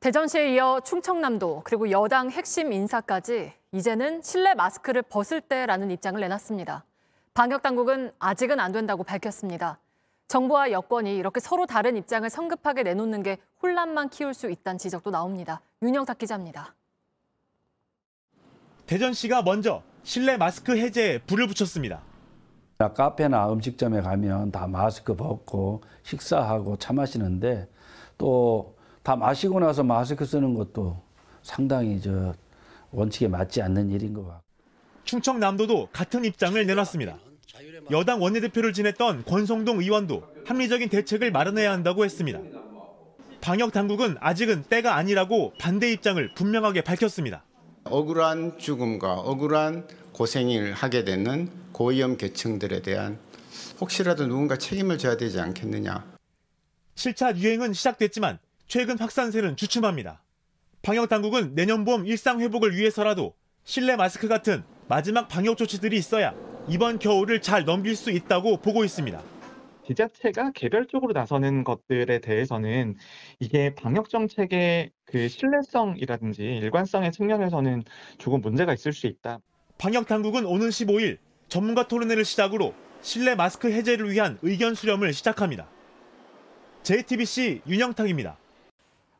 대전시에 이어 충청남도 그리고 여당 핵심 인사까지 이제는 실내 마스크를 벗을 때라는 입장을 내놨습니다. 방역당국은 아직은 안 된다고 밝혔습니다. 정부와 여권이 이렇게 서로 다른 입장을 성급하게 내놓는 게 혼란만 키울 수 있다는 지적도 나옵니다. 윤영탁 기자입니다. 대전시가 먼저 실내 마스크 해제에 불을 붙였습니다. 카페나 음식점에 가면 다 마스크 벗고 식사하고 차 마시는데 또 다 마시고 나서 마스크 쓰는 것도 상당히 원칙에 맞지 않는 일인 것 같고. 충청남도도 같은 입장을 내놨습니다. 여당 원내대표를 지냈던 권성동 의원도 합리적인 대책을 마련해야 한다고 했습니다. 방역당국은 아직은 때가 아니라고 반대 입장을 분명하게 밝혔습니다. 억울한 죽음과 억울한 고생을 하게 되는 고위험 계층들에 대한 혹시라도 누군가 책임을 져야 되지 않겠느냐. 7차 유행은 시작됐지만 최근 확산세는 주춤합니다. 방역당국은 내년 봄 일상 회복을 위해서라도 실내 마스크 같은 마지막 방역 조치들이 있어야 이번 겨울을 잘 넘길 수 있다고 보고 있습니다. 지자체가 개별적으로 나서는 것들에 대해서는 이게 방역 정책의 그 신뢰성이라든지 일관성의 측면에서는 조금 문제가 있을 수 있다. 방역당국은 오는 15일 전문가 토론회를 시작으로 실내 마스크 해제를 위한 의견 수렴을 시작합니다. JTBC 윤영탁입니다.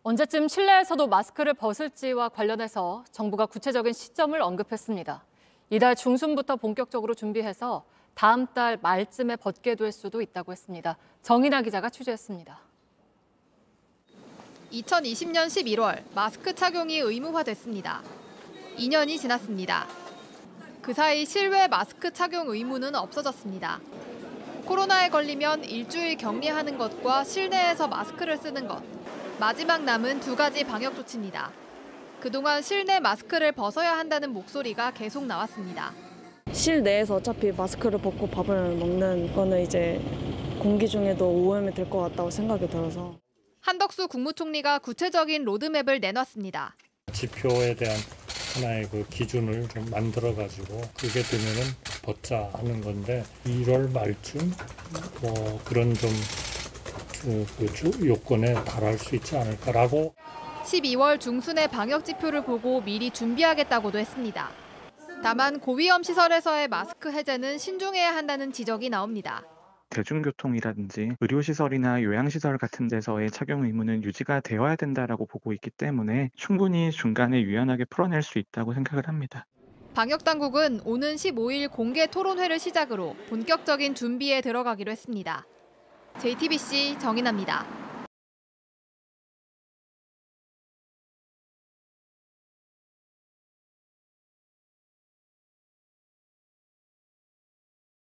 언제쯤 실내에서도 마스크를 벗을지와 관련해서 정부가 구체적인 시점을 언급했습니다. 이달 중순부터 본격적으로 준비해서 다음 달 말쯤에 벗게 될 수도 있다고 했습니다. 정인아 기자가 취재했습니다. 2020년 11월 마스크 착용이 의무화됐습니다. 2년이 지났습니다. 그 사이 실외 마스크 착용 의무는 없어졌습니다. 코로나에 걸리면 일주일 격리하는 것과 실내에서 마스크를 쓰는 것. 마지막 남은 두 가지 방역 조치입니다. 그동안 실내 마스크를 벗어야 한다는 목소리가 계속 나왔습니다. 실내에서 어차피 마스크를 벗고 밥을 먹는 거는 이제 공기 중에도 오염이 될 것 같다고 생각이 들어서. 한덕수 국무총리가 구체적인 로드맵을 내놨습니다. 지표에 대한 하나의 그 기준을 좀 만들어가지고 그게 되면은 벗자 하는 건데 1월 말쯤 그런 좀 그 요건에 달할 수 있지 않을까라고. 12월 중순에 방역 지표를 보고 미리 준비하겠다고도 했습니다. 다만 고위험 시설에서의 마스크 해제는 신중해야 한다는 지적이 나옵니다. 대중교통이라든지 의료시설이나 요양시설 같은 데서의 착용 의무는 유지가 되어야 된다라고 보고 있기 때문에 충분히 중간에 유연하게 풀어낼 수 있다고 생각을 합니다. 방역당국은 오는 15일 공개 토론회를 시작으로 본격적인 준비에 들어가기로 했습니다. JTBC 정인아입니다.